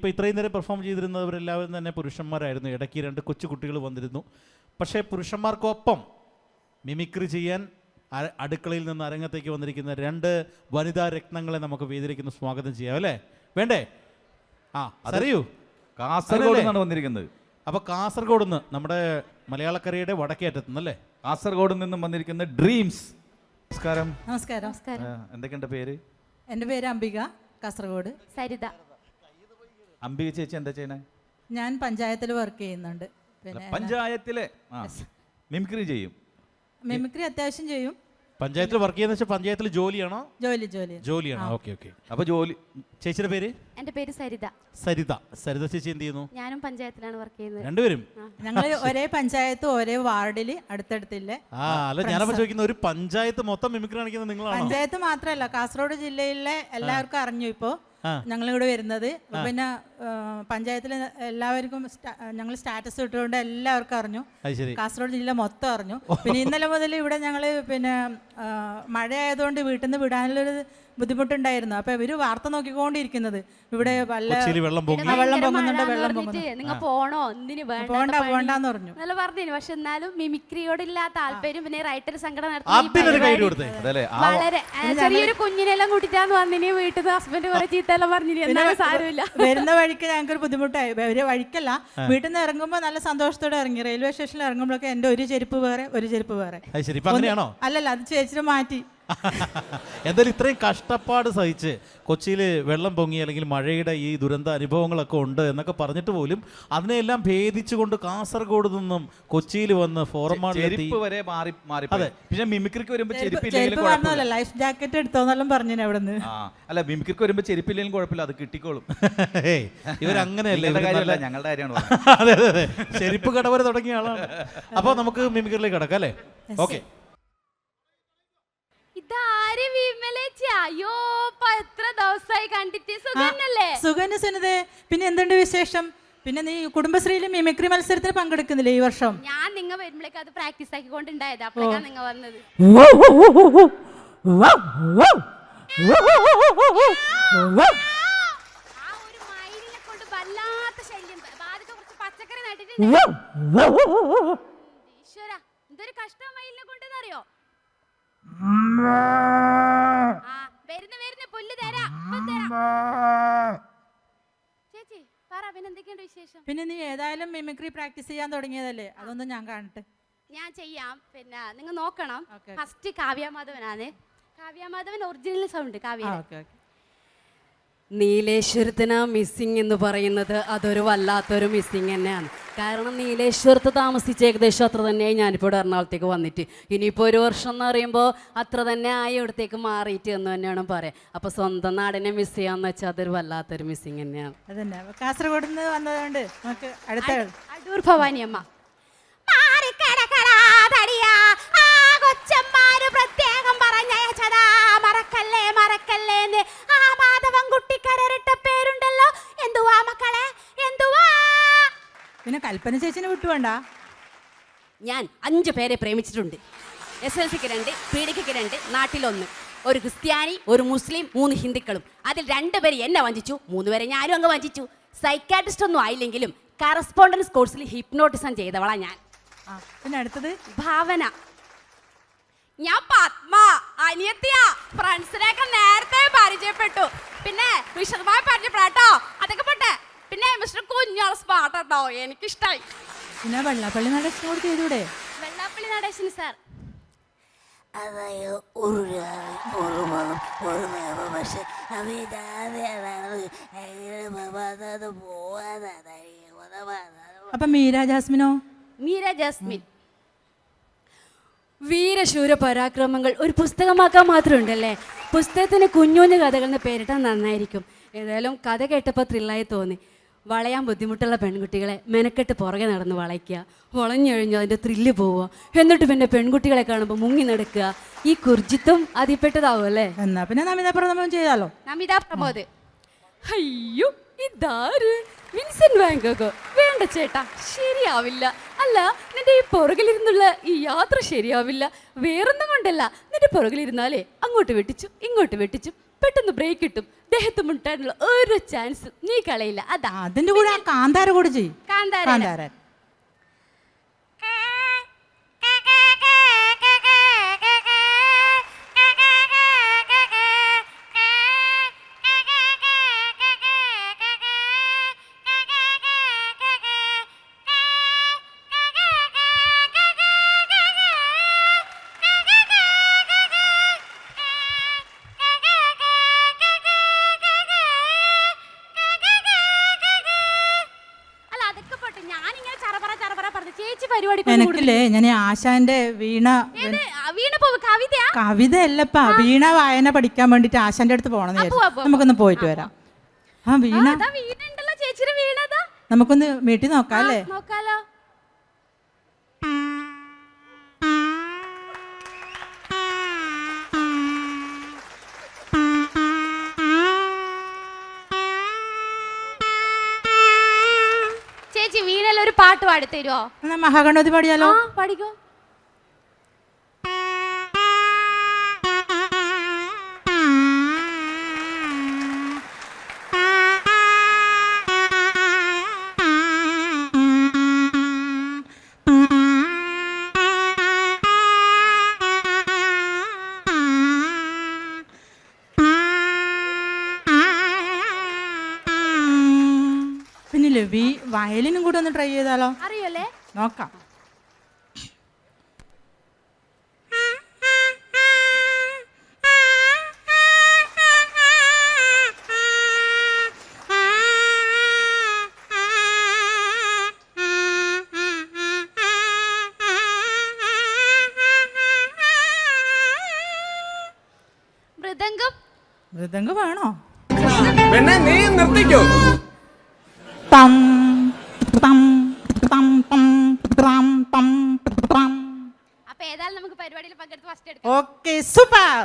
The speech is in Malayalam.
ഇപ്പോൾ ഇത്രയും നേരം പെർഫോം ചെയ്തിരുന്നവരെല്ലാവരും തന്നെ പുരുഷന്മാരായിരുന്നു. ഇടയ്ക്ക് 2 കൊച്ചു കുട്ടികൾ വന്നിരുന്നു. പക്ഷേ പുരുഷന്മാർക്കൊപ്പം മിമിക്രി ചെയ്യാൻ അടുക്കളയിൽ നിന്ന് അരങ്ങത്തേക്ക് വന്നിരിക്കുന്ന 2 വനിതാ രത്നങ്ങളെ നമുക്ക് വേദിയിലേക്ക് സ്വാഗതം ചെയ്യാം അല്ലേ? വേണ്ടേ? അറിയൂ, കാസർഗോഡ് നിന്നാണ് വന്നിരിക്കുന്നത്. അപ്പോൾ കാസർഗോഡ് നിന്ന്, നമ്മുടെ മലയാളക്കരയുടെ വടക്കേ അറ്റത്തുനിന്നല്ലേ? കാസർഗോഡ് നിന്നും വന്നിരിക്കുന്ന ഡ്രീംസ്. നമസ്കാരം. നമസ്കാരം. എന്തൊക്കെയുണ്ട് പേര്? എൻ്റെ പേര് അംബിക, കാസർഗോഡ്. സരിത. അംബിക ചേച്ചി എന്താ ചെയ്യണേ? ഞാൻ പഞ്ചായത്തിൽ വർക്ക് ചെയ്യുന്നുണ്ട്. പിന്നെ പഞ്ചായത്തിലെ മിമിക്രി ചെയ്യും? മിമിക്രി അത്യാവശ്യം ചെയ്യും. പഞ്ചായത്തിൽ വർക്ക് ചെയ്യുന്ന വെച്ചാൽ പഞ്ചായത്തിൽ ജോലിയാണോ? ജോലിയാണോ? ഓക്കെ. അപ്പോൾ ജോലി. ചേച്ചിയുടെ പേര്? എൻ്റെ പേര് സരിത. സരിത ചേച്ചി എന്ത് ചെയ്യുന്നു? ഞാനും പഞ്ചായത്തിലാണ് വർക്ക് ചെയ്യുന്നത്. രണ്ടുപേരും? ഞങ്ങൾ ഒരേ പഞ്ചായത്ത് ഒരേ വാർഡിൽ അടുത്തടുത്തില്ലേ. അല്ല, ഞാനപ്പോ ചോദിക്കുന്ന ഒരു പഞ്ചായത്ത് മൊത്തം മിമിക്രി കാണിക്കുന്നത് നിങ്ങളാണോ? പഞ്ചായത്ത് മാത്രമല്ല, കാസർഗോഡ് ജില്ലയിലെ എല്ലാവർക്കും അറിഞ്ഞു ഇപ്പോൾ ഞങ്ങളിവിടെ വരുന്നത്. പിന്നെ പഞ്ചായത്തിൽ എല്ലാവർക്കും ഞങ്ങൾ സ്റ്റാറ്റസ് ഇട്ടുകൊണ്ട് എല്ലാവർക്കും അറിഞ്ഞു. കാസർഗോഡ് ജില്ല മൊത്തം അറിഞ്ഞു. പിന്നെ ഇന്നലെ മുതൽ ഇവിടെ ഞങ്ങൾ പിന്നെ മഴ ആയതുകൊണ്ട് വീട്ടിൽ നിന്ന് വിടാനുള്ളൊരു ബുദ്ധിമുട്ടുണ്ടായിരുന്നു. അപ്പൊ ഇവര് വാർത്ത നോക്കിക്കൊണ്ടിരിക്കുന്നത് ഇവിടെ വെള്ളം പൊങ്ങുന്നുണ്ട്, വെള്ളം നിങ്ങൾ പോണോ, പോണ്ടാന്ന് പറഞ്ഞു. നല്ല പറഞ്ഞു. പക്ഷെ എന്നാലും മിമിക്രിയോടില്ല താല്പര്യം. പിന്നെ റൈറ്റർ സംഘടന വളരെ ചെറിയൊരു കുഞ്ഞിനെല്ലാം കൂട്ടിട്ടാന്ന് വന്നിന്. വീട്ടിൽ നിന്ന് ഹസ്ബൻഡ് കുറെ ചീത്തെല്ലാം പറഞ്ഞു. എന്നാലും സാരമില്ല. വരുന്ന വഴിക്ക് ഞങ്ങൾക്കൊരു ബുദ്ധിമുട്ടായി. വഴിക്കല്ല, വീട്ടിൽ നിന്ന് ഇറങ്ങുമ്പോൾ നല്ല സന്തോഷത്തോടെ ഇറങ്ങി. റെയിൽവേ സ്റ്റേഷനിൽ ഇറങ്ങുമ്പോഴൊക്കെ എന്റെ ഒരു ചെരുപ്പ് വേറെ, ഒരു ചെരുപ്പ് വേറെ. അല്ലല്ല, അത് ചേച്ചിട്ട് മാറ്റി. എന്തായാലും ഇത്രയും കഷ്ടപ്പാട് സഹിച്ച് കൊച്ചിയിൽ വെള്ളം പൊങ്ങി അല്ലെങ്കിൽ മഴയുടെ ഈ ദുരന്ത അനുഭവങ്ങളൊക്കെ ഉണ്ട് എന്നൊക്കെ പറഞ്ഞിട്ട് പോലും അതിനെല്ലാം ഭേദിച്ചുകൊണ്ട് കാസർഗോഡ് നിന്നും കൊച്ചിയിൽ വന്ന് പിന്നെ മിമിക്രിക്ക് വരുമ്പോൾ ലൈഫ് ജാക്കറ്റ് എടുത്തോന്നെല്ലാം പറഞ്ഞു. അവിടെ നിന്ന് അല്ല, മിമിക്രിക്ക് വരുമ്പോൾ ചെരുപ്പില്ലെങ്കിലും കുഴപ്പമില്ല, അത് കിട്ടിക്കോളും. ഇവരങ്ങനെയല്ലേ? ഞങ്ങളുടെ കാര്യമാണ്. അതെ, ചെരുപ്പ് കടവരെ തുടങ്ങിയ ആളാണ്. അപ്പോൾ നമുക്ക് മിമിക്രിയിലേക്ക് കിടക്കാം അല്ലേ? ഓക്കെ. പിന്നെ എന്തുണ്ട് വിശേഷം? പിന്നെ നീ കുടുംബശ്രീയിലെ മിമിക്രി മത്സരത്തിന് പങ്കെടുക്കുന്നില്ലേ ഈ വർഷം? ഞാൻ നിങ്ങൾ വരുമ്പോഴേക്ക് അത് പ്രാക്ടീസ് ആക്കിക്കൊണ്ടുണ്ടായത്. അപ്പോഴാണ് നിങ്ങൾ വന്നത്. പച്ചക്കറി നട്ടിട്ടുണ്ട്. ഈശ്വര, എന്തൊരു കഷ്ടം മയിലിനെ കൊണ്ടെന്നറിയോ? വരുന്ന പുല്ല് തരാം. ചേച്ചി പറ, പിന്നെ എന്തൊക്കെയുണ്ട് വിശേഷം? പിന്നെ നീ ഏതായാലും മിമിക്രി പ്രാക്ടീസ് ചെയ്യാൻ തുടങ്ങിയതല്ലേ, അതൊന്നും ഞാൻ കാണട്ടെ. ഞാൻ ചെയ്യാം. പിന്നെ നിങ്ങൾ നോക്കണം. ഫസ്റ്റ് കാവ്യമാധവനാണ്. Kavya Madhavan original sound. കാവ്യ നീലേശ്വരത്തിന് മിസ്സിങ് എന്ന് പറയുന്നത് അതൊരു വല്ലാത്തൊരു മിസ്സിങ് തന്നെയാണ്. കാരണം നീലേശ്വരത്ത് താമസിച്ച് ഏകദേശം അത്ര തന്നെയായി ഞാനിപ്പോൾ എറണാകുളത്തേക്ക് വന്നിട്ട്. ഇനിയിപ്പോൾ 1 വർഷം എന്ന് പറയുമ്പോൾ അത്ര തന്നെ ആയി ഇവിടത്തേക്ക് മാറിയിട്ട് എന്ന് തന്നെയാണ് പറയാം. അപ്പോൾ സ്വന്തം നാടിനെ മിസ് ചെയ്യാന്ന് വെച്ചാൽ അതൊരു വല്ലാത്തൊരു മിസ്സിങ് തന്നെയാണ്. അതന്നെ, കാസർഗോഡ് നിന്ന് വന്നതുകൊണ്ട് നമുക്ക് അടുത്ത അടൂർ ഭവാനി അമ്മ. പ്രത്യേകം പറഞ്ഞയച്ചതാ മറക്കല്ലേ മറക്കല്ലേന്ന്. ആ മാധവൻ കുട്ടിക്കരറിട്ട പേരുണ്ടല്ലോ. എന്തുവാ മക്കളെ, എന്തുവാ? പിന്നെ കൽപ്പന ചേച്ചിനെ വിട്ടുവേണ്ട. ഞാൻ 5 പേരെ പ്രേമിച്ചിട്ടുണ്ട്. SLCക്ക് 2, PDക്ക് 2, നാട്ടിലൊന്ന്. ഒരു ക്രിസ്ത്യാനി, ഒരു മുസ്ലിം, 3 ഹിന്ദുക്കളും. അതിൽ 2 പേര് എന്നെ വഞ്ചിച്ചു, 3 പേരെ ഞാനും അങ്ങ് വഞ്ചിച്ചു. സൈക്കാട്രിസ്റ്റ് ഒന്നും ആയില്ലെങ്കിലും കറസ്പോണ്ടൻസ് കോഴ്സിൽ ഹിപ്നോട്ടിസം ചെയ്തവളാ ഞാൻ. പിന്നെ അടുത്തത് ഭാവന. ഞാൻ പത്മ, അനിയത്തിയാ. ഫ്രണ്ട്സിനെയൊക്കെ നേരത്തെ പരിചയപ്പെട്ടു. പിന്നെ വിശദമായി പരിചയപ്പെടാട്ടോ. അതൊക്കെ പോട്ടെ. പിന്നെ മിസ്റ്റർ കുഞ്ഞാൾ സ്പാട്ടോ, എനിക്കിഷ്ടായി. പിന്നെ വെള്ളാപ്പള്ളി നടേശനോട് ചെയ്തൂടെ? വെള്ളാപ്പള്ളി നടേശൻ സാർ. അതായത് ഒരു ഒരു മതം ഒരു നേരം. പക്ഷെ അപ്പൊ മീര ജാസ്മിനോ? മീര ജാസ്മിൻ. വീരശൂര പരാക്രമങ്ങൾ ഒരു പുസ്തകമാക്കാൻ മാത്രമുണ്ടല്ലേ. പുസ്തകത്തിന് കുഞ്ഞുഞ്ഞു കഥകൾ എന്ന് പേരിട്ടാൽ നന്നായിരിക്കും. ഏതായാലും കഥ കേട്ടപ്പോൾ ത്രില്ലായി തോന്നി. വളയാൻ ബുദ്ധിമുട്ടുള്ള പെൺകുട്ടികളെ മെനക്കെട്ട് പുറകെ നടന്ന് വളയ്ക്കുക, വളഞ്ഞൊഴിഞ്ഞ് അതിൻ്റെ ത്രില്ല് പോവുക, എന്നിട്ട് പിന്നെ പെൺകുട്ടികളെ കാണുമ്പോൾ മുങ്ങി നടക്കുക. ഈ കുർജിത്വം അതിൽപ്പെട്ടതാവും അല്ലേ? എന്നാ പിന്നെ നമിത പ്രമോദ് ചെയ്താലോ? നമിത പ്രമോദ്. അയ്യോ, ഇതാര്? വിൻസെന്റ് വാൻഗോഗോ? വേണ്ട ചേട്ടാ, ശരിയാവില്ല. അല്ല, നിന്റെ ഈ പുറകിലിരുന്നുള്ള ഈ യാത്ര ശരിയാവില്ല. വേറൊന്നും കൊണ്ടല്ല, നിന്റെ പുറകിലിരുന്നാലേ അങ്ങോട്ട് വെട്ടിച്ചു ഇങ്ങോട്ട് വെട്ടിച്ചു പെട്ടെന്ന് ബ്രേക്ക് കിട്ടും. ദേഹത്ത് മുട്ടാനുള്ള ഒരു ചാൻസ് നീ കളയില്ല. അതാ അതിന്റെ കൂടെ ആ കാന്താര കൂടെ ചെയ്യും. കാന്താര. കാന്താര. അല്ല അതൊക്കെ പോട്ടെ, ഞാനിങ്ങനെ ചറപറ ചറപറ പറഞ്ഞു. ചേച്ചി പരിപാടി എനിക്കില്ലേ ഞാൻ ആശാന്റെ വീണ വീണ പോവ് കവിതയാ? കവിത അല്ലപ്പാ, വീണ വായന പഠിക്കാൻ വേണ്ടിട്ട് ആശാന്റെ അടുത്ത് പോണെന്ന് വിചാരിച്ചു. നമുക്കൊന്ന് പോയിട്ട് വരാം. ആ വീണ വീണ ഉണ്ടല്ലോ, ചേച്ചിയുടെ വീണതാ. നമുക്കൊന്ന് വീട്ടിൽ നോക്കാം അല്ലേ? നോക്കാലോ. ചേച്ചി വീണയിൽ ഒരു പാട്ട് പാടിത്തരുമോ? എന്നാ മഹാഗണപതി പാടിയാലോ? പാടിക്കോ. പിന്നില്ലേ വയലിനും കൂടെ ഒന്ന് ട്രൈ ചെയ്താലോ? അറിയല്ലേ? നോക്കാം. മൃദംഗം. മൃദംഗം വേണോ? പെണ്ണെ നീ നിർത്തിക്കോ. തം തം തം തം ത്രം തം ത്രം. അപ്പൊ ഏതായാലും നമുക്ക് പരിപാടിയിൽ പങ്കെടുത്ത് ഫസ്റ്റ് എടുക്കാം. Okay, super.